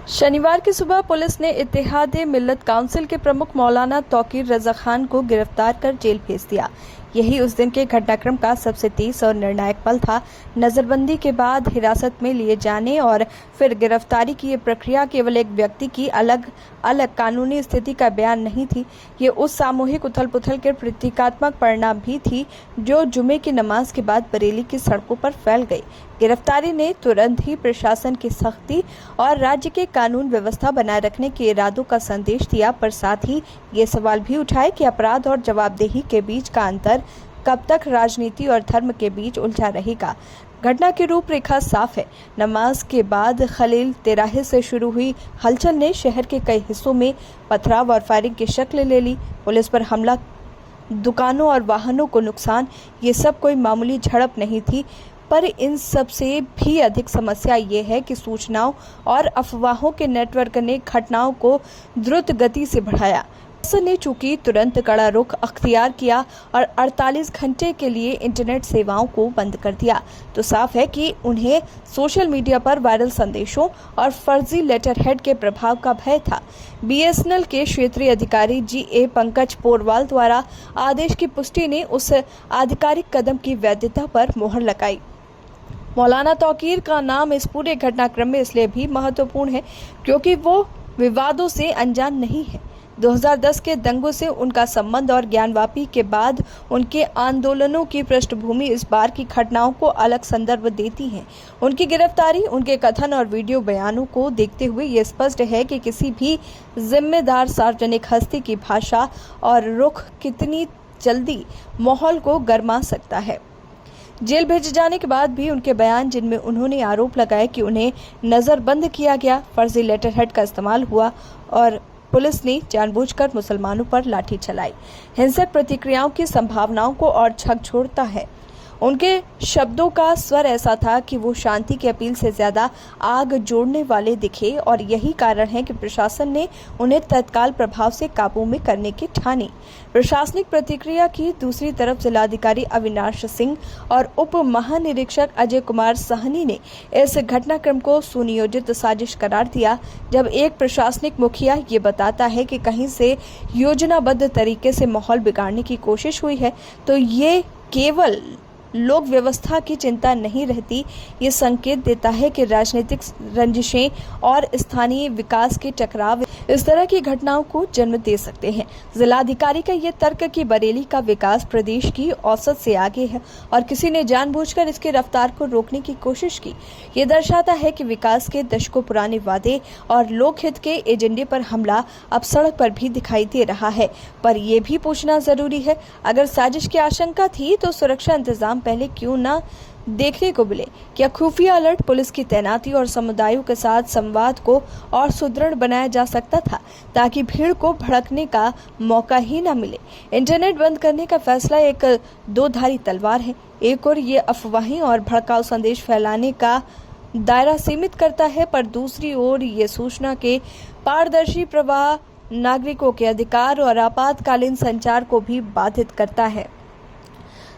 शनिवार की सुबह पुलिस ने इत्तेहाद मिल्लत काउंसिल के प्रमुख मौलाना तौकीर रजा खान को गिरफ्तार कर जेल भेज दिया। यही उस दिन के घटनाक्रम का सबसे तेज और निर्णायक पल था। नजरबंदी के बाद हिरासत में लिए जाने और फिर गिरफ्तारी की ये प्रक्रिया केवल एक व्यक्ति की अलग अलग कानूनी स्थिति का बयान नहीं थी, ये उस सामूहिक उथल पुथल के प्रतीकात्मक परिणाम भी थी जो जुमे की नमाज के बाद बरेली की सड़कों पर फैल गई। गिरफ्तारी ने तुरंत ही प्रशासन की सख्ती और राज्य के कानून व्यवस्था बनाए रखने के इरादों का संदेश दिया, पर साथ ही ये सवाल भी उठाए कि अपराध और जवाबदेही के बीच का अंतर कब तक राजनीति और धर्म के बीच उलझा रहेगा। घटना की रूपरेखा साफ है। नमाज के बाद खलील तिराहे से शुरू हुई हलचल ने शहर के कई हिस्सों में पथराव और फायरिंग की शक्ल ले ली। पुलिस पर हमला, दुकानों और वाहनों को नुकसान, ये सब कोई मामूली झड़प नहीं थी। पर इन सब से भी अधिक समस्या ये है कि सूचनाओं और अफवाहों के नेटवर्क ने घटनाओं को द्रुत गति से बढ़ाया। प्रशासन ने चूंकि तुरंत कड़ा रुख अख्तियार किया और 48 घंटे के लिए इंटरनेट सेवाओं को बंद कर दिया, तो साफ है कि उन्हें सोशल मीडिया पर वायरल संदेशों और फर्जी लेटर हेड के प्रभाव का भय था। बीएसएनएल के क्षेत्रीय अधिकारी जीए पंकज पोरवाल द्वारा आदेश की पुष्टि ने उस आधिकारिक कदम की वैधता पर मोहर लगाई। मौलाना तौकीर का नाम इस पूरे घटनाक्रम में इसलिए भी महत्वपूर्ण है क्योंकि वो विवादों से अनजान नहीं है। 2010 के दंगों से उनका संबंध और ज्ञानवापी के बाद उनके आंदोलनों की पृष्ठभूमि इस बार की घटनाओं को अलग संदर्भ देती है। उनकी गिरफ्तारी, उनके कथन और वीडियो बयानों को देखते हुए ये स्पष्ट है कि किसी भी जिम्मेदार सार्वजनिक हस्ती की भाषा और रुख कितनी जल्दी माहौल को गरमा सकता है। जेल भेजे जाने के बाद भी उनके बयान, जिनमें उन्होंने आरोप लगाए कि उन्हें नजरबंद किया गया, फर्जी लेटर हेड का इस्तेमाल हुआ और पुलिस ने जानबूझकर मुसलमानों पर लाठी चलाई, हिंसक प्रतिक्रियाओं की संभावनाओं को और झकझोरता है। उनके शब्दों का स्वर ऐसा था कि वो शांति की अपील से ज्यादा आग जोड़ने वाले दिखे और यही कारण है कि प्रशासन ने उन्हें तत्काल प्रभाव से काबू में करने की ठानी। प्रशासनिक प्रतिक्रिया की दूसरी तरफ जिलाधिकारी अविनाश सिंह और उप महानिरीक्षक अजय कुमार साहनी ने इस घटनाक्रम को सुनियोजित साजिश करार दिया। जब एक प्रशासनिक मुखिया ये बताता है कि कहीं से योजनाबद्ध तरीके से माहौल बिगाड़ने की कोशिश हुई है, तो ये केवल लोक व्यवस्था की चिंता नहीं रहती, ये संकेत देता है कि राजनीतिक रंजिशें और स्थानीय विकास के टकराव इस तरह की घटनाओं को जन्म दे सकते हैं। जिलाधिकारी का ये तर्क कि बरेली का विकास प्रदेश की औसत से आगे है और किसी ने जानबूझकर इसकी रफ्तार को रोकने की कोशिश की, ये दर्शाता है कि विकास के दशकों पुराने वादे और लोकहित के एजेंडे पर हमला अब सड़क पर भी दिखाई दे रहा है। पर यह भी पूछना जरूरी है, अगर साजिश की आशंका थी तो सुरक्षा इंतजाम पहले क्यों न देखने को मिले? क्या खुफिया अलर्ट, पुलिस की तैनाती और समुदायों के साथ संवाद को और सुदृढ़ बनाया जा सकता था ताकि भीड़ को भड़कने का मौका ही न मिले? इंटरनेट बंद करने का फैसला एक दो-धारी तलवार है। एक और ये अफवाहें और भड़काऊ संदेश फैलाने का दायरा सीमित करता है, पर दूसरी ओर ये सूचना के पारदर्शी प्रवाह, नागरिकों के अधिकार और आपातकालीन संचार को भी बाधित करता है।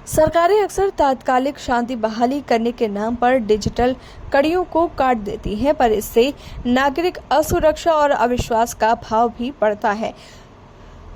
सरकारें अक्सर तात्कालिक शांति बहाली करने के नाम पर डिजिटल कड़ियों को काट देती हैं, पर इससे नागरिक असुरक्षा और अविश्वास का भाव भी बढ़ता है।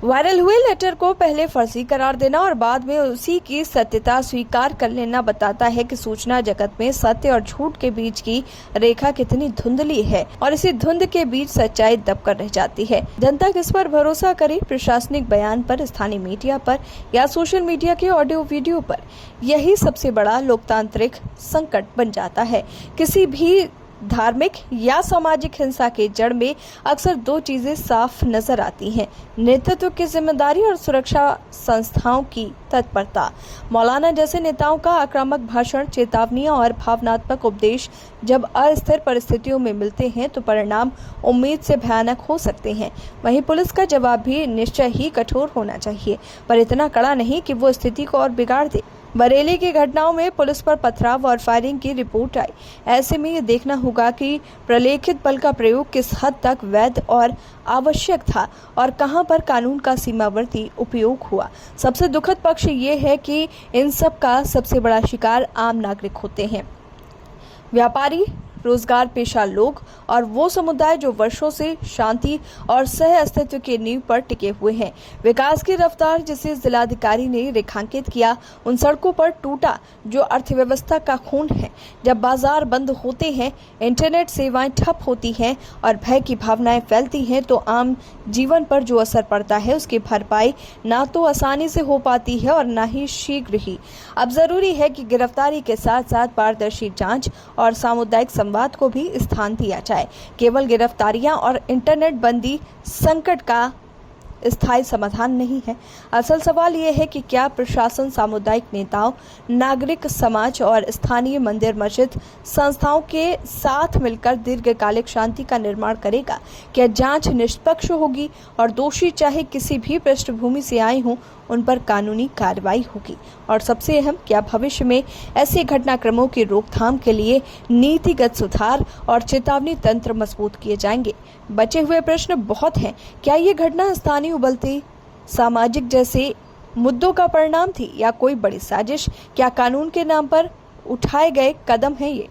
वायरल हुए लेटर को पहले फर्जी करार देना और बाद में उसी की सत्यता स्वीकार कर लेना बताता है कि सूचना जगत में सत्य और झूठ के बीच की रेखा कितनी धुंधली है और इसी धुंध के बीच सच्चाई दबकर रह जाती है। जनता किस पर भरोसा करे? प्रशासनिक बयान पर, स्थानीय मीडिया पर या सोशल मीडिया के ऑडियो वीडियो पर? यही सबसे बड़ा लोकतांत्रिक संकट बन जाता है। किसी भी धार्मिक या सामाजिक हिंसा के जड़ में अक्सर दो चीजें साफ नजर आती हैं: नेतृत्व की जिम्मेदारी और सुरक्षा संस्थाओं की तत्परता। मौलाना जैसे नेताओं का आक्रामक भाषण, चेतावनियां और भावनात्मक उपदेश जब अस्थिर परिस्थितियों में मिलते हैं तो परिणाम उम्मीद से भयानक हो सकते हैं। वहीं पुलिस का जवाब भी निश्चय ही कठोर होना चाहिए, पर इतना कड़ा नहीं कि वो स्थिति को और बिगाड़ दे। बरेली की घटनाओं में पुलिस पर पथराव और फायरिंग की रिपोर्ट आई। ऐसे में ये देखना होगा कि प्रलेखित बल का प्रयोग किस हद तक वैध और आवश्यक था और कहां पर कानून का सीमावर्ती उपयोग हुआ। सबसे दुखद पक्ष ये है कि इन सब का सबसे बड़ा शिकार आम नागरिक होते हैं। व्यापारी, रोजगार पेशा लोग और वो समुदाय जो वर्षों से शांति और सह अस्तित्व की नींव पर टिके हुए हैं। विकास की रफ्तार जिसे जिलाधिकारी ने रेखांकित किया, उन सड़कों पर टूटा जो अर्थव्यवस्था का खून है। जब बाजार बंद होते हैं, इंटरनेट सेवाएं ठप होती हैं और भय की भावनाएं फैलती हैं, तो आम जीवन पर जो असर पड़ता है उसकी भरपाई ना तो आसानी से हो पाती है और ना ही शीघ्र ही। अब जरूरी है कि गिरफ्तारी के साथ साथ पारदर्शी जांच और सामुदायिक संवाद को भी स्थान दिया जाए। केवल गिरफ्तारियां और इंटरनेट बंदी संकट का स्थायी समाधान नहीं है। असल सवाल ये है कि क्या प्रशासन सामुदायिक नेताओं, नागरिक समाज और स्थानीय मंदिर मस्जिद संस्थाओं के साथ मिलकर दीर्घकालिक शांति का निर्माण करेगा। क्या जांच निष्पक्ष होगी और दोषी चाहे किसी भी पृष्ठभूमि से आए हों, उन पर कानूनी कार्रवाई होगी। और सबसे अहम, क्या भविष्य में ऐसे घटनाक्रमों की रोकथाम के लिए नीतिगत सुधार और चेतावनी तंत्र मजबूत किए जाएंगे। बचे हुए प्रश्न बहुत हैं। क्या ये घटना स्थानीय उबलती सामाजिक जैसे मुद्दों का परिणाम थी या कोई बड़ी साजिश? क्या कानून के नाम पर उठाए गए कदम है ये?